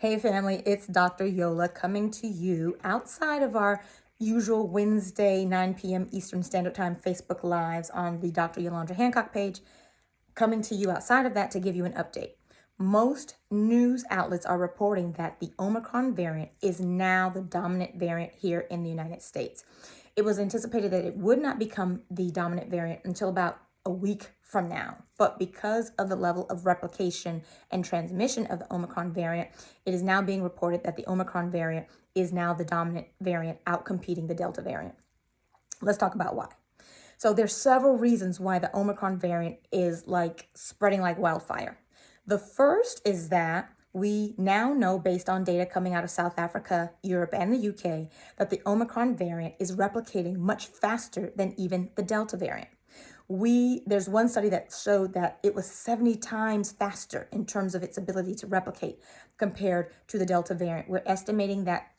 Hey family, it's Dr. Yola coming to you outside of our usual Wednesday 9 p.m. Eastern Standard Time Facebook Lives on the Dr. Yolanda Hancock page, coming to you outside of that to give you an update. Most news outlets are reporting that the Omicron variant is now the dominant variant here in the United States. It was anticipated that it would not become the dominant variant until about a week from now. But because of the level of replication and transmission of the Omicron variant, it is now being reported that the Omicron variant is now the dominant variant, outcompeting the Delta variant. Let's talk about why. So there's several reasons why the Omicron variant is spreading like wildfire. The first is that we now know, based on data coming out of South Africa, Europe, and the UK, that the Omicron variant is replicating much faster than even the Delta variant. There's one study that showed that it was 70 times faster in terms of its ability to replicate compared to the Delta variant. We're estimating that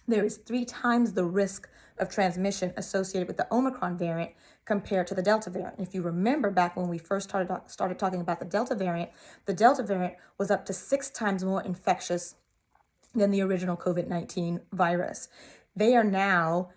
there is 3 times the risk of transmission associated with the Omicron variant compared to the Delta variant. If you remember back when we first started talking about the Delta variant was up to 6 times more infectious than the original COVID-19 virus. They are now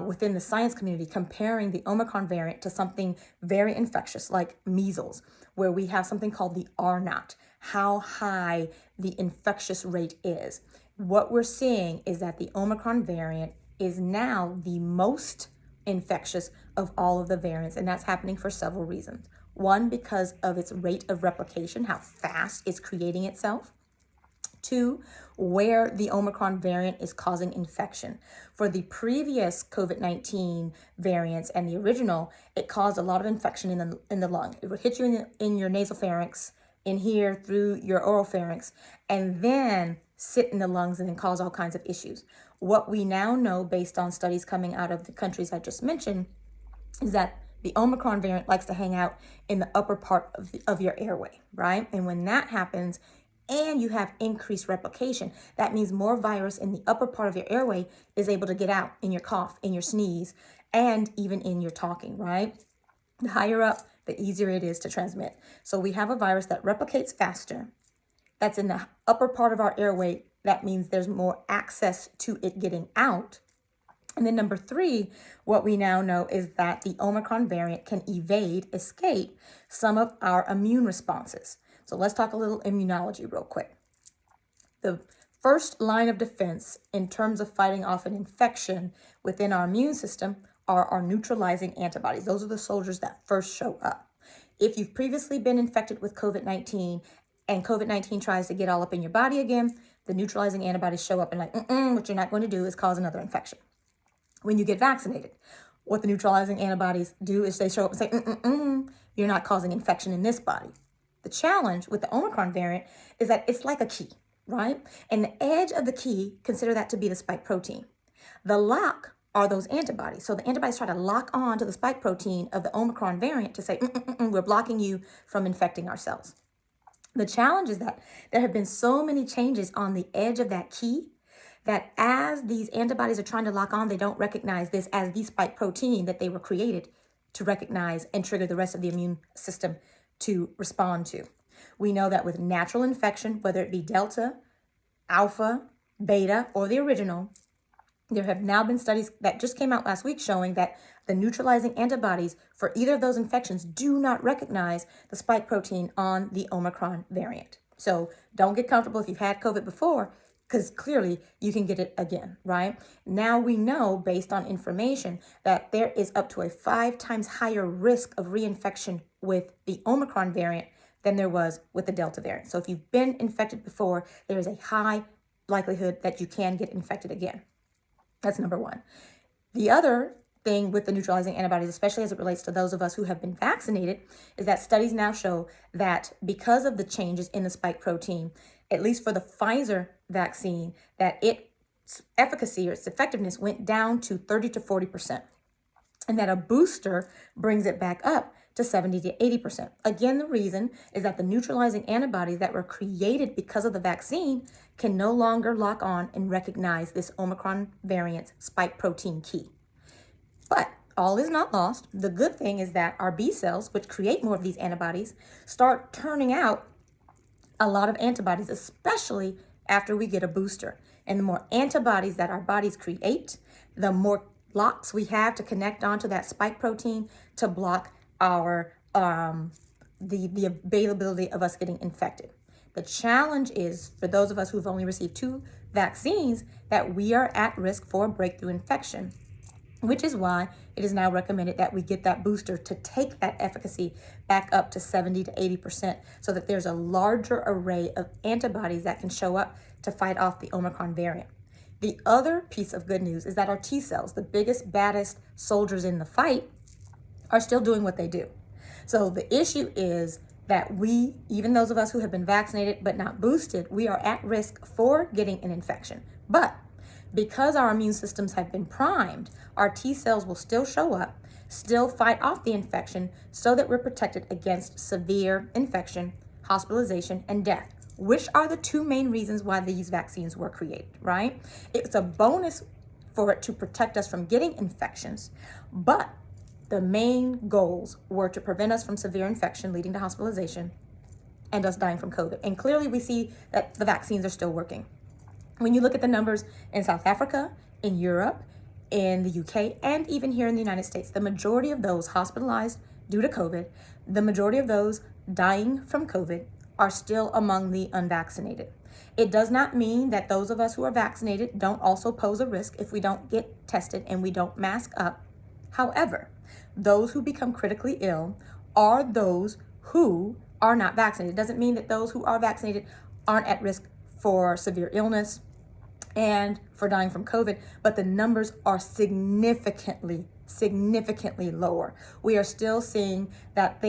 within the science community comparing the Omicron variant to something very infectious like measles, where we have something called the R0, how high the infectious rate is. What we're seeing is that the Omicron variant is now the most infectious of all of the variants, and that's happening for several reasons. One, because of its rate of replication, how fast it's creating itself. 2, where the Omicron variant is causing infection. For the previous COVID-19 variants and the original, it caused a lot of infection in the lung. It would hit you in your nasopharynx, in here through your oropharynx, and then sit in the lungs and then cause all kinds of issues. What we now know, based on studies coming out of the countries I just mentioned, is that the Omicron variant likes to hang out in the upper part of your airway, right? And when that happens, and you have increased replication, that means more virus in the upper part of your airway is able to get out in your cough, in your sneeze, and even in your talking, right? The higher up, the easier it is to transmit. So we have a virus that replicates faster, that's in the upper part of our airway. That means there's more access to it getting out. And then number 3, what we now know is that the Omicron variant can escape some of our immune responses. So let's talk a little immunology real quick. The first line of defense in terms of fighting off an infection within our immune system are our neutralizing antibodies. Those are the soldiers that first show up. If you've previously been infected with COVID-19 and COVID-19 tries to get all up in your body again, the neutralizing antibodies show up and what you're not going to do is cause another infection. When you get vaccinated, what the neutralizing antibodies do is they show up and say, you're not causing infection in this body. The challenge with the Omicron variant is that it's like a key, right? And the edge of the key, consider that to be the spike protein. The lock are those antibodies. So the antibodies try to lock on to the spike protein of the Omicron variant to say, we're blocking you from infecting ourselves. The challenge is that there have been so many changes on the edge of that key that as these antibodies are trying to lock on, they don't recognize this as the spike protein that they were created to recognize and trigger the rest of the immune system to respond to. We know that with natural infection, whether it be Delta, Alpha, Beta, or the original, there have now been studies that just came out last week showing that the neutralizing antibodies for either of those infections do not recognize the spike protein on the Omicron variant. So don't get comfortable if you've had COVID before, because clearly you can get it again, right? Now we know, based on information, that there is up to a 5 times higher risk of reinfection with the Omicron variant than there was with the Delta variant. So if you've been infected before, there is a high likelihood that you can get infected again. That's number 1. The other thing with the neutralizing antibodies, especially as it relates to those of us who have been vaccinated, is that studies now show that because of the changes in the spike protein, at least for the Pfizer vaccine, that its efficacy or its effectiveness went down to 30 to 40%, and that a booster brings it back up to 70 to 80%. Again, the reason is that the neutralizing antibodies that were created because of the vaccine can no longer lock on and recognize this Omicron variant's spike protein key. But all is not lost. The good thing is that our B cells, which create more of these antibodies, start turning out a lot of antibodies, especially after we get a booster. And the more antibodies that our bodies create, the more locks we have to connect onto that spike protein to block our the availability of us getting infected. The challenge is for those of us who've only received 2 vaccines that we are at risk for breakthrough infection, which is why it is now recommended that we get that booster to take that efficacy back up to 70 to 80% so that there's a larger array of antibodies that can show up to fight off the Omicron variant. The other piece of good news is that our T cells, the biggest, baddest soldiers in the fight, are still doing what they do. So the issue is that we, even those of us who have been vaccinated but not boosted, we are at risk for getting an infection. But because our immune systems have been primed, our T cells will still show up, still fight off the infection so that we're protected against severe infection, hospitalization, and death, which are the 2 main reasons why these vaccines were created, right? It's a bonus for it to protect us from getting infections, but the main goals were to prevent us from severe infection leading to hospitalization and us dying from COVID. And clearly we see that the vaccines are still working. When you look at the numbers in South Africa, in Europe, in the UK, and even here in the United States, the majority of those hospitalized due to COVID, the majority of those dying from COVID are still among the unvaccinated. It does not mean that those of us who are vaccinated don't also pose a risk if we don't get tested and we don't mask up. However, those who become critically ill are those who are not vaccinated. It doesn't mean that those who are vaccinated aren't at risk for severe illness and for dying from COVID, but the numbers are significantly lower. We are still seeing that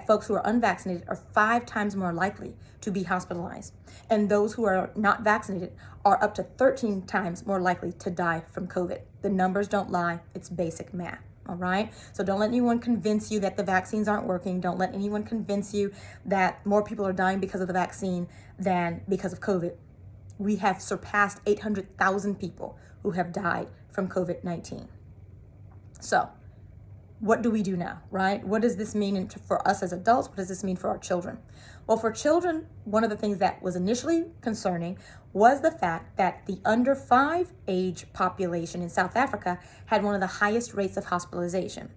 folks who are unvaccinated are 5 times more likely to be hospitalized, and those who are not vaccinated are up to 13 times more likely to die from COVID. The numbers don't lie. It's basic math. All right. So don't let anyone convince you that the vaccines aren't working. Don't let anyone convince you that more people are dying because of the vaccine than because of COVID. We have surpassed 800,000 people who have died from COVID-19. So what do we do now, right? What does this mean for us as adults? What does this mean for our children? Well, for children, one of the things that was initially concerning was the fact that the under 5 age population in South Africa had one of the highest rates of hospitalization.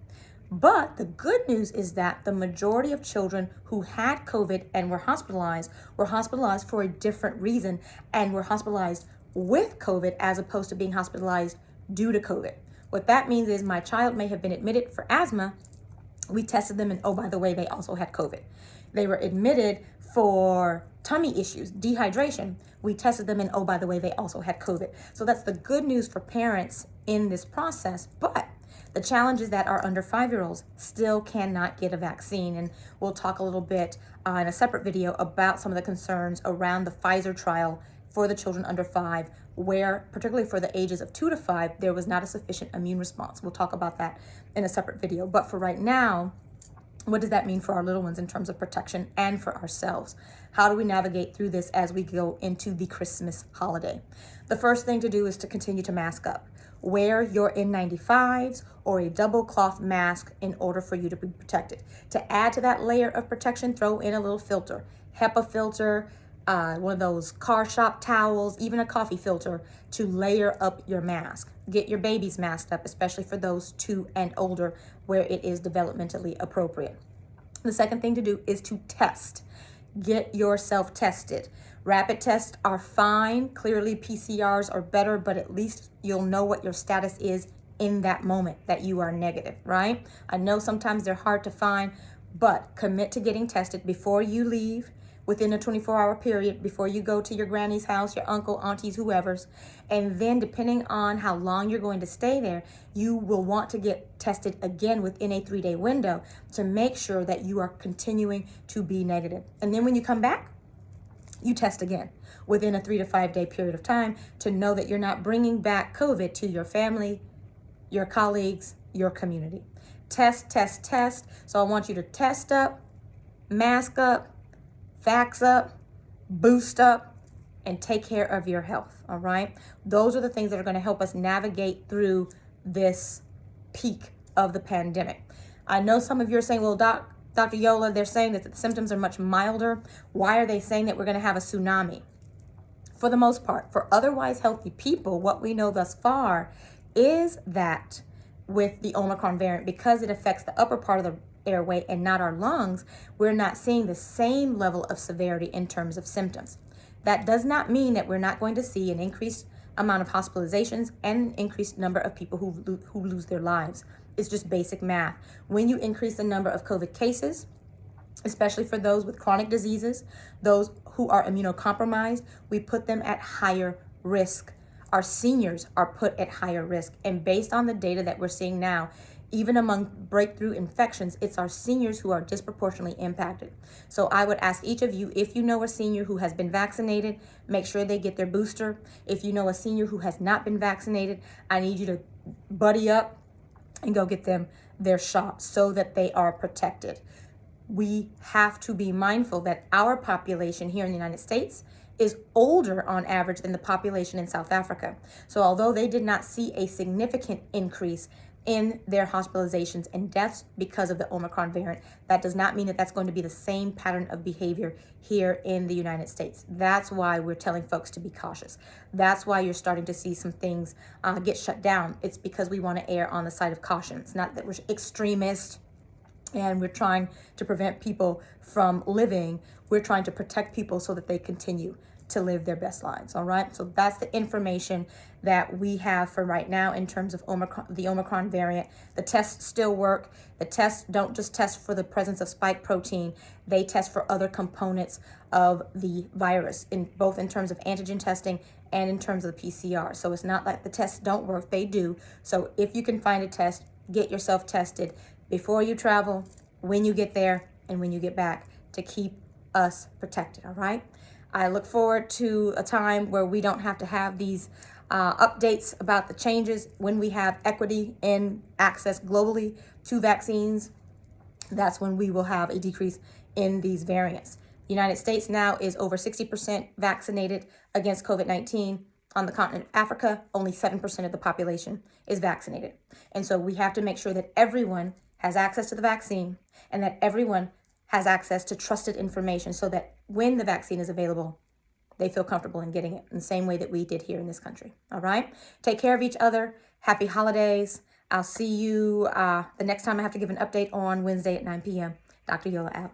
But the good news is that the majority of children who had COVID and were hospitalized for a different reason and were hospitalized with COVID as opposed to being hospitalized due to COVID. What that means is my child may have been admitted for asthma. We tested them and, oh, by the way, they also had COVID. They were admitted for tummy issues, dehydration. We tested them and, oh, by the way, they also had COVID. So that's the good news for parents in this process. But the challenge is that our under 5-year-olds still cannot get a vaccine. And we'll talk a little bit in a separate video about some of the concerns around the Pfizer trial for the children under 5, where particularly for the ages of 2 to 5, there was not a sufficient immune response. We'll talk about that in a separate video. But for right now, what does that mean for our little ones in terms of protection and for ourselves? How do we navigate through this as we go into the Christmas holiday? The first thing to do is to continue to mask up. Wear your N95s or a double cloth mask in order for you to be protected. To add to that layer of protection, throw in a little filter, HEPA filter, one of those car shop towels, even a coffee filter to layer up your mask. Get your babies masked up, especially for those 2 and older where it is developmentally appropriate. The second thing to do is to test. Get yourself tested. Rapid tests are fine. Clearly PCRs are better, but at least you'll know what your status is in that moment that you are negative, right? I know sometimes they're hard to find, but commit to getting tested before you leave, within a 24-hour period, before you go to your granny's house, your uncle, aunties, whoever's. And then depending on how long you're going to stay there, you will want to get tested again within a 3-day window to make sure that you are continuing to be negative. And then when you come back, you test again within a 3 to 5 day period of time to know that you're not bringing back COVID to your family, your colleagues, your community. Test, test, test. So I want you to test up, mask up, vax up, boost up, and take care of your health, all right? Those are the things that are going to help us navigate through this peak of the pandemic. I know some of you are saying, well, Dr. Yola, they're saying that the symptoms are much milder. Why are they saying that we're going to have a tsunami? for the most part. For otherwise healthy people, what we know thus far is that with the Omicron variant, because it affects the upper part of the airway and not our lungs, we're not seeing the same level of severity in terms of symptoms. That does not mean that we're not going to see an increased amount of hospitalizations and an increased number of people who lose their lives. It's just basic math. When you increase the number of COVID cases, especially for those with chronic diseases, those who are immunocompromised, we put them at higher risk. Our seniors are put at higher risk. And based on the data that we're seeing now, even among breakthrough infections, it's our seniors who are disproportionately impacted. So I would ask each of you, if you know a senior who has been vaccinated, make sure they get their booster. If you know a senior who has not been vaccinated, I need you to buddy up and go get them their shot so that they are protected. We have to be mindful that our population here in the United States is older on average than the population in South Africa. So although they did not see a significant increase in their hospitalizations and deaths because of the Omicron variant, that does not mean that that's going to be the same pattern of behavior here in the United States. That's why we're telling folks to be cautious. That's why you're starting to see some things get shut down. It's because we want to err on the side of caution. It's not that we're extremists and we're trying to prevent people from living. We're trying to protect people so that they continue to live their best lives. All right. So that's the information that we have for right now in terms of the Omicron variant. The tests still work. The tests don't just test for the presence of spike protein. They test for other components of the virus, both in terms of antigen testing and in terms of the PCR. So it's not like the tests don't work. They do. So if you can find a test, get yourself tested before you travel, when you get there, and when you get back, to keep us protected. All right. I look forward to a time where we don't have to have these updates about the changes. When we have equity in access globally to vaccines, that's when we will have a decrease in these variants. The United States now is over 60% vaccinated against COVID-19. On the continent of Africa, only 7% of the population is vaccinated. And so we have to make sure that everyone has access to the vaccine and that everyone has access to trusted information so that when the vaccine is available, they feel comfortable in getting it in the same way that we did here in this country. All right. Take care of each other. Happy holidays. I'll see you the next time I have to give an update on Wednesday at 9 p.m. Dr. Yola out.